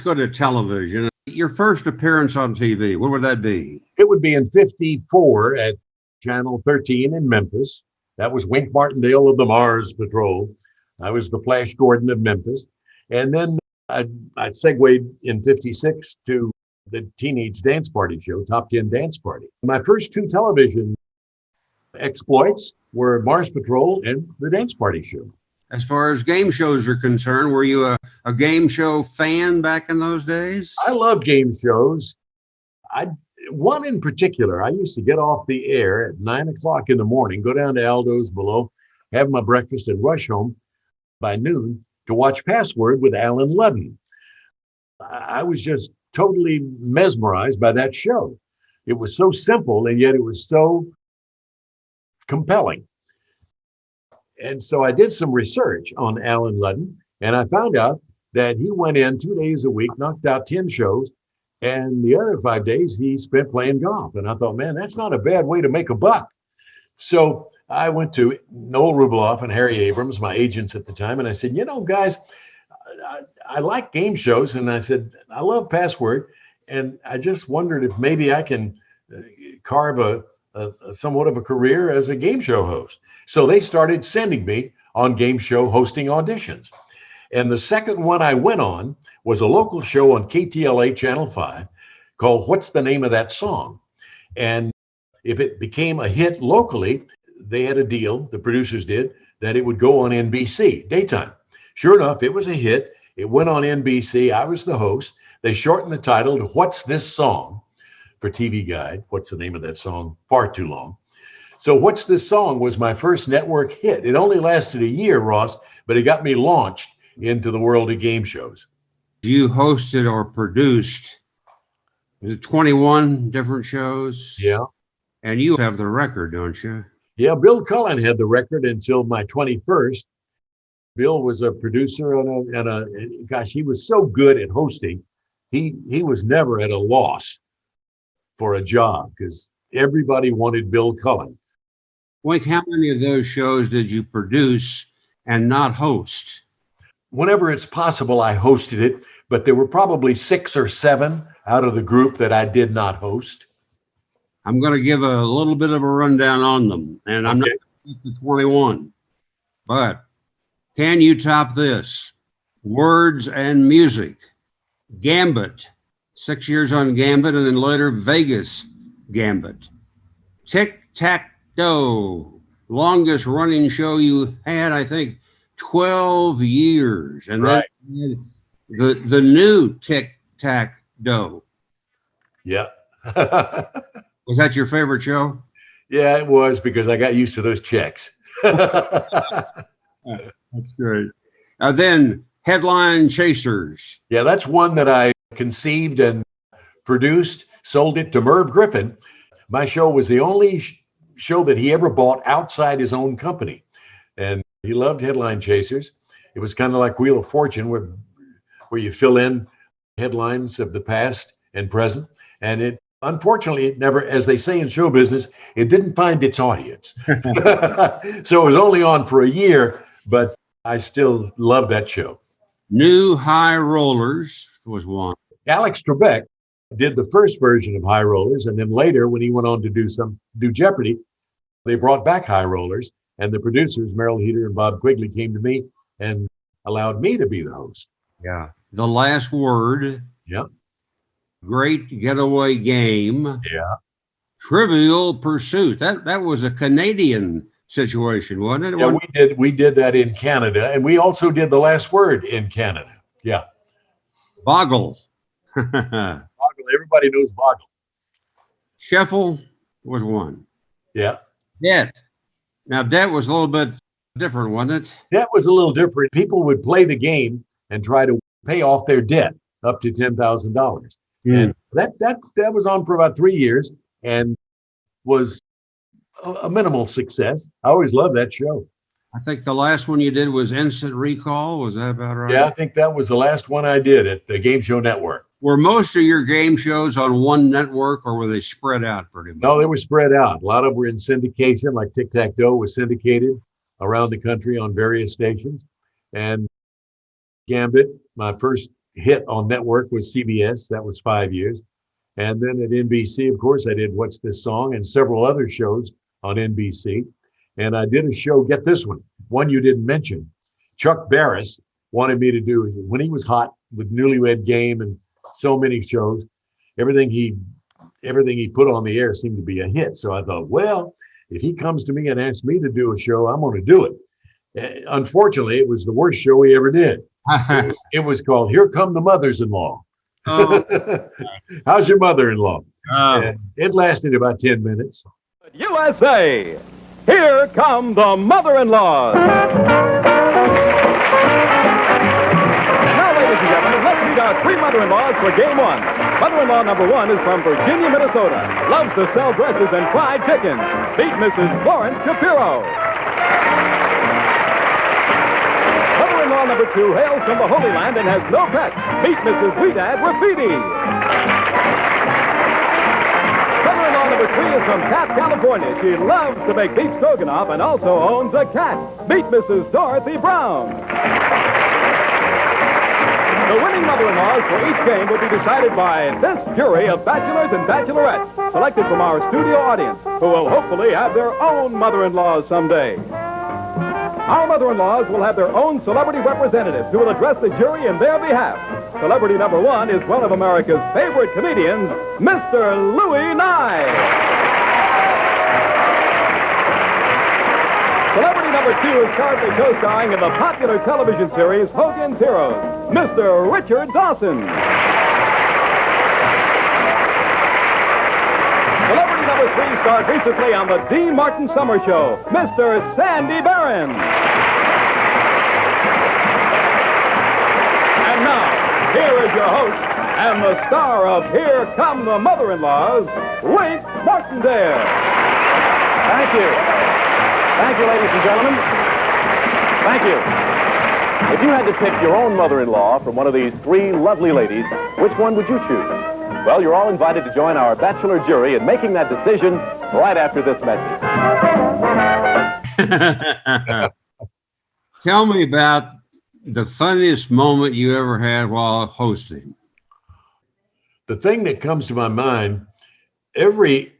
Go to television. Your first appearance on TV, what would that be? It would be in 54 at Channel 13 in Memphis. That was Wink Martindale of the Mars Patrol. I was the Flash Gordon of Memphis. And then I segued in 56 to the teenage dance party show, Top 10 Dance Party. My first two television exploits were Mars Patrol and the dance party show. As far as game shows are concerned, were you a game show fan back in those days? I love game shows. One in particular, I used to get off the air at 9 o'clock in the morning, go down to Aldo's below, have my breakfast, and rush home by noon to watch Password with Alan Ludden. I was just totally mesmerized by that show. It was so simple, and yet it was so compelling. And so I did some research on Alan Ludden, and I found out that he went in 2 days a week, knocked out 10 shows, and the other 5 days he spent playing golf. And I thought, man, that's not a bad way to make a buck. So I went to Noel Rubloff and Harry Abrams, my agents at the time, and I said, you know, guys, I like game shows. And I said, I love Password. And I just wondered if maybe I can carve a somewhat of a career as a game show host. So they started sending me on game show hosting auditions. And the second one I went on was a local show on KTLA Channel 5 called What's the Name of That Song? And if it became a hit locally, they had a deal, the producers did, that it would go on NBC daytime. Sure enough, it was a hit. It went on NBC. I was the host. They shortened the title to What's This Song for TV Guide. What's the name of that song? Far too long. So What's This Song was my first network hit. It only lasted a year, Ross, but it got me launched into the world of game shows. You hosted or produced 21 different shows? Yeah. And you have the record, don't you? Yeah, Bill Cullen had the record until my 21st. Bill was a producer and gosh, he was so good at hosting. He was never at a loss for a job because everybody wanted Bill Cullen. Wink, how many of those shows did you produce and not host? Whenever it's possible, I hosted it, but there were probably 6 or 7 out of the group that I did not host. I'm going to give a little bit of a rundown on them, and I'm not going to get to 21. But can you top this? Words and Music, Gambit, 6 years on Gambit, and then later Vegas Gambit. Tic-Tac-Toe, longest running show you had, I think, 12 years. And right. Then the new Tic-Tac-Toe. Yeah. Was that your favorite show? Yeah, it was, because I got used to those checks. That's great. Then Headline Chasers. Yeah, that's one that I conceived and produced, sold it to Merv Griffin. My show was the only show that he ever bought outside his own company. And he loved Headline Chasers. It was kind of like Wheel of Fortune, where you fill in headlines of the past and present. And it, unfortunately, it never, as they say in show business, it didn't find its audience. So it was only on for a year, but I still love that show. New High Rollers was one. Alex Trebek did the first version of High Rollers, and then later, when he went on to do Jeopardy, they brought back High Rollers, and the producers, Merrill Heater and Bob Quigley, came to me and allowed me to be the host. Yeah. The Last Word. Yeah. Great Getaway Game. Yeah. Trivial Pursuit. That was a Canadian situation, wasn't it? Yeah, we did that in Canada, and we also did The Last Word in Canada. Yeah. Boggle. Boggle. Everybody knows Boggle. Shuffle was one. Yeah. Debt. Now, Debt was a little bit different, wasn't it? That was a little different. People would play the game and try to pay off their debt up to $10,000. And that was on for about 3 years and was a minimal success. I always loved that show. I think the last one you did was Instant Recall. Was that about right? Yeah, I think that was the last one I did at the Game Show Network. Were most of your game shows on one network, or were they spread out pretty much? No, they were spread out. A lot of them were in syndication, like Tic-Tac-Toe was syndicated around the country on various stations. And Gambit, my first hit on network was CBS. That was 5 years. And then at NBC, of course, I did What's This Song and several other shows on NBC. And I did a show, get this one you didn't mention. Chuck Barris wanted me to do, when he was hot with Newlywed Game and so many shows, everything he put on the air seemed to be a hit. So I thought, well, if he comes to me and asks me to do a show, I'm going to do it. Unfortunately, it was the worst show he ever did. It was called Here Come the Mothers-in-Law. Oh. How's your mother-in-law? Oh. It lasted about 10 minutes. USA, here come the mother-in-laws. Now, ladies and gentlemen, let's meet our three mother-in-laws for game one. Mother-in-law number one is from Virginia, Minnesota. Loves to sell dresses and fried chicken. Beat Mrs. Florence Shapiro. Mother-in-law number two hails from the Holy Land and has no pets. Meet Mrs. Weedad Rafidi. Mother-in-law number three is from Cat, California. She loves to make beef stroganoff and also owns a cat. Meet Mrs. Dorothy Brown. The winning mother-in-laws for each game will be decided by this jury of bachelors and bachelorettes, selected from our studio audience, who will hopefully have their own mother-in-laws someday. Our mother-in-laws will have their own celebrity representatives who will address the jury in their behalf. Celebrity number one is one of America's favorite comedians, Mr. Louis Nye. Celebrity number two is currently co-starring in the popular television series Hogan's Heroes, Mr. Richard Dawson. Celebrity number three starred recently on the Dean Martin Summer Show, Mr. Sandy Barron. And now, here is your host and the star of Here Come the Mother-in-Laws, Wink Martindale. Thank you. Thank you, ladies and gentlemen. Thank you. If you had to pick your own mother-in-law from one of these three lovely ladies, which one would you choose? Well, you're all invited to join our bachelor jury in making that decision right after this message. Tell me about the funniest moment you ever had while hosting. The thing that comes to my mind, every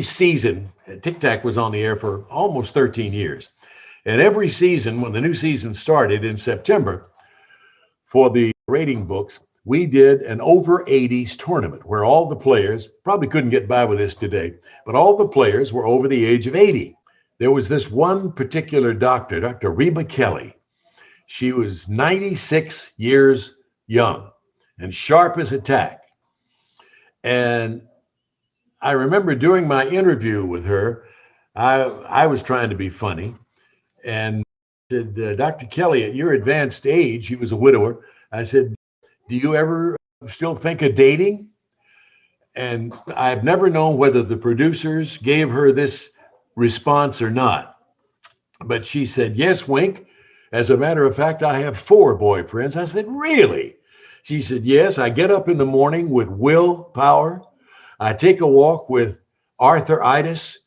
season, Tic Tac was on the air for almost 13 years. And every season, when the new season started in September, for the rating books, we did an over 80s tournament where all the players, probably couldn't get by with this today, but all the players were over the age of 80. There was this one particular doctor, Dr. Reba Kelly. She was 96 years young and sharp as a tack. And I remember doing my interview with her. I was trying to be funny and said, Dr. Kelly, at your advanced age, she was a widower. I said, do you ever still think of dating? And I've never known whether the producers gave her this response or not. But she said, yes, Wink. As a matter of fact, I have 4 boyfriends. I said, really? She said, yes, I get up in the morning with willpower. I take a walk with arthritis.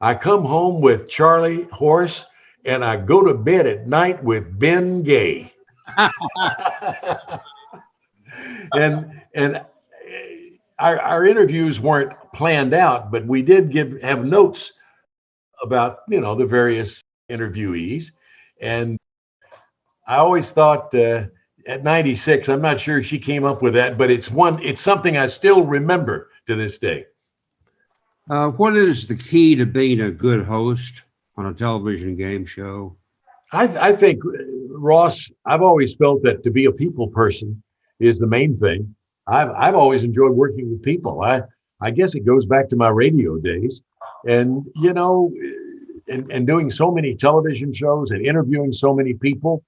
I come home with Charlie Horse, and I go to bed at night with Ben Gay. And our interviews weren't planned out, but we did have notes about, the various interviewees. And I always thought at 96, I'm not sure she came up with that, but it's something I still remember to this day. What is the key to being a good host on a television game show? I think, Ross, I've always felt that to be a people person is the main thing. I've always enjoyed working with people. I guess it goes back to my radio days, and and doing so many television shows and interviewing so many people,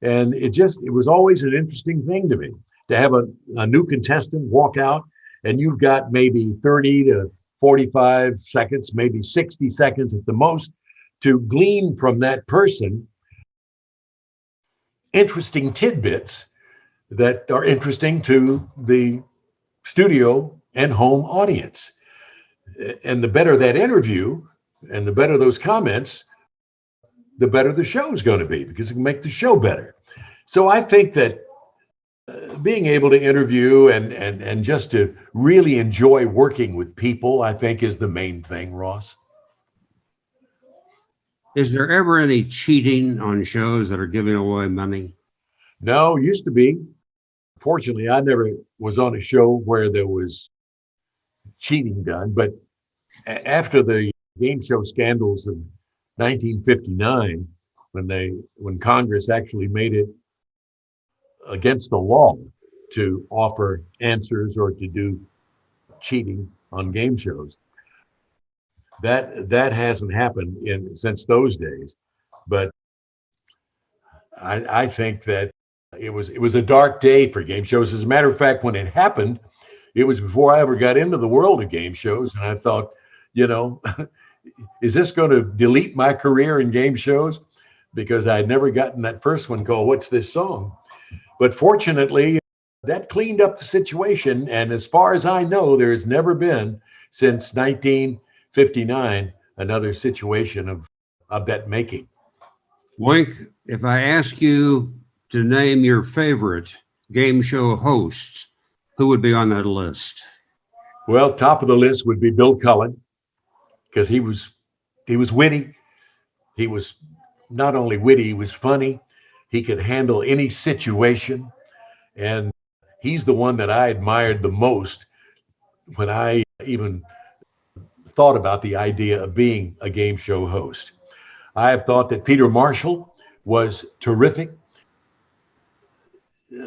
and it was always an interesting thing to me to have a new contestant walk out, and you've got maybe 30 to 45 seconds, maybe 60 seconds at the most, to glean from that person interesting tidbits that are interesting to the studio and home audience. And the better that interview and the better those comments, the better the show is going to be, because it can make the show better. So I think that being able to interview and just to really enjoy working with people, I think is the main thing, Ross. Is there ever any cheating on shows that are giving away money? No, used to be. Fortunately, I never was on a show where there was cheating done, but after the game show scandals of 1959, when Congress actually made it against the law to offer answers or to do cheating on game shows, that hasn't happened since those days. But I think that it was a dark day for game shows. As a matter of fact, when it happened, it was before I ever got into the world of game shows, and I thought, you know, is this going to delete my career in game shows? Because I had never gotten that first one called "What's This Song?" But fortunately, that cleaned up the situation. And as far as I know, there has never been since 1959 another situation of that making. Wink, if I ask you to name your favorite game show hosts, who would be on that list? Well, top of the list would be Bill Cullen, because he was witty. He was not only witty, he was funny. He could handle any situation. And he's the one that I admired the most when I even thought about the idea of being a game show host. I have thought that Peter Marshall was terrific.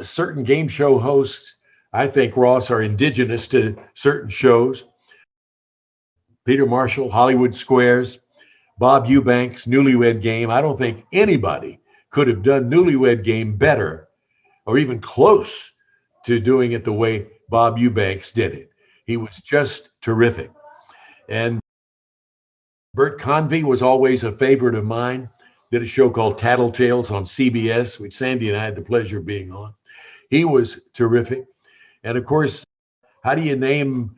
Certain game show hosts, I think, Ross, are indigenous to certain shows. Peter Marshall, Hollywood Squares, Bob Eubanks, Newlywed Game. I don't think anybody could have done Newlywed Game better or even close to doing it the way Bob Eubanks did it. He was just terrific. And Bert Convey was always a favorite of mine. Did a show called Tattletales on CBS, which Sandy and I had the pleasure of being on. He was terrific. And of course, how do you name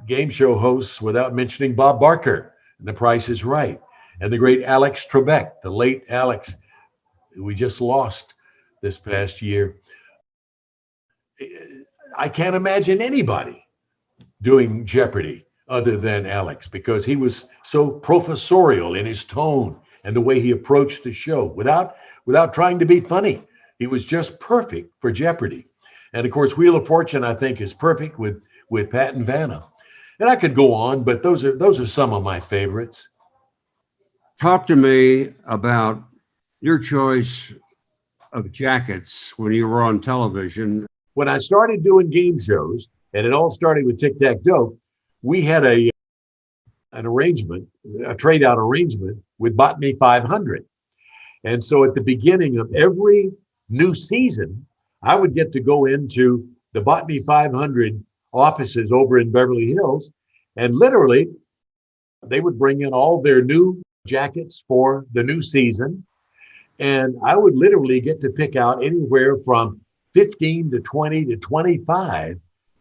game show hosts without mentioning Bob Barker and The Price is Right, and the great Alex Trebek, the late Alex, who we just lost this past year. I can't imagine anybody doing Jeopardy other than Alex, because he was so professorial in his tone and the way he approached the show without trying to be funny. He was just perfect for Jeopardy. And of course, Wheel of Fortune, I think, is perfect with Pat and Vanna. And I could go on, but those are some of my favorites. Talk to me about your choice of jackets when you were on television. When I started doing game shows, and it all started with Tic-Tac-Toe, we had an arrangement, a trade-out arrangement with Botany 500. And so at the beginning of every new season, I would get to go into the Botany 500 offices over in Beverly Hills, and literally they would bring in all their new jackets for the new season. And I would literally get to pick out anywhere from 15 to 20 to 25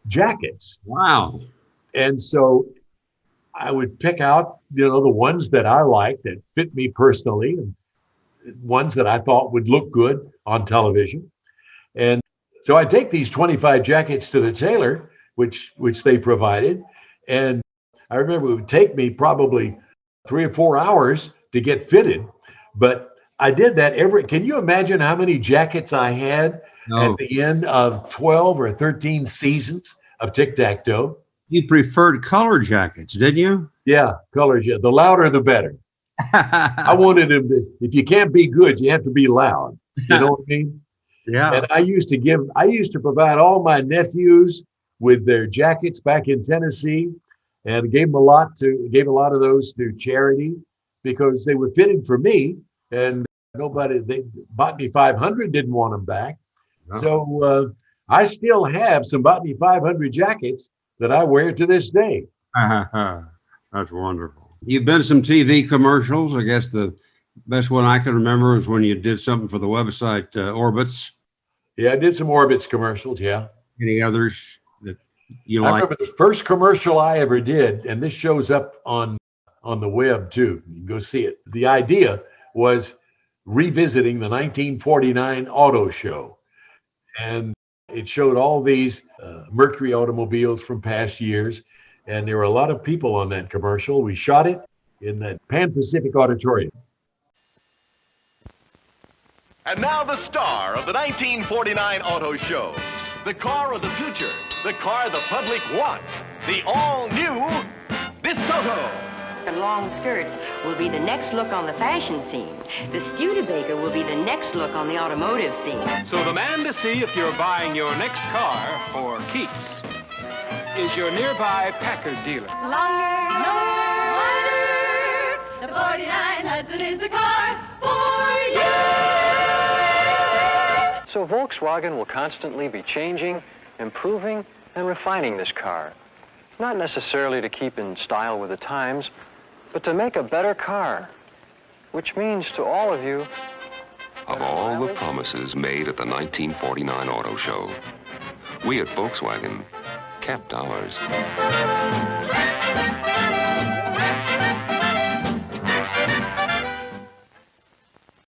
jackets. Wow. And so I would pick out, the ones that I liked that fit me personally, and ones that I thought would look good on television. And so I take these 25 jackets to the tailor, which they provided. And I remember it would take me probably 3 or 4 hours to get fitted. But I did that can you imagine how many jackets I had at the end of 12 or 13 seasons of Tic-Tac-Toe? You preferred color jackets, didn't you? Yeah, colors. Yeah, the louder the better. I wanted him to, if you can't be good, you have to be loud. You know what I mean? Yeah. And I used to provide all my nephews with their jackets back in Tennessee, and gave a lot of those to charity because they were fitted for me, and Botany 500 didn't want them back. Oh. So I still have some Botany 500 jackets that I wear to this day. That's wonderful. You've been some TV commercials. I guess the best one I can remember is when you did something for the website Orbits. Yeah, I did some Orbits commercials, yeah. Any others that you I like? remember the first commercial I ever did, and this shows up on the web too. You can go see it. The idea was revisiting the 1949 auto show. And it showed all these Mercury automobiles from past years. And there were a lot of people on that commercial. We shot it in the Pan Pacific Auditorium. And now the star of the 1949 auto show, the car of the future, the car the public wants, the all-new DeSoto. And long skirts will be the next look on the fashion scene. The Studebaker will be the next look on the automotive scene. So the man to see if you're buying your next car for keeps is your nearby Packard dealer. Longer, wider, the 49 Hudson is the car for you. So Volkswagen will constantly be changing, improving, and refining this car. Not necessarily to keep in style with the times, but to make a better car, which means to all of you... Of all the promises made at the 1949 auto show, we at Volkswagen kept ours.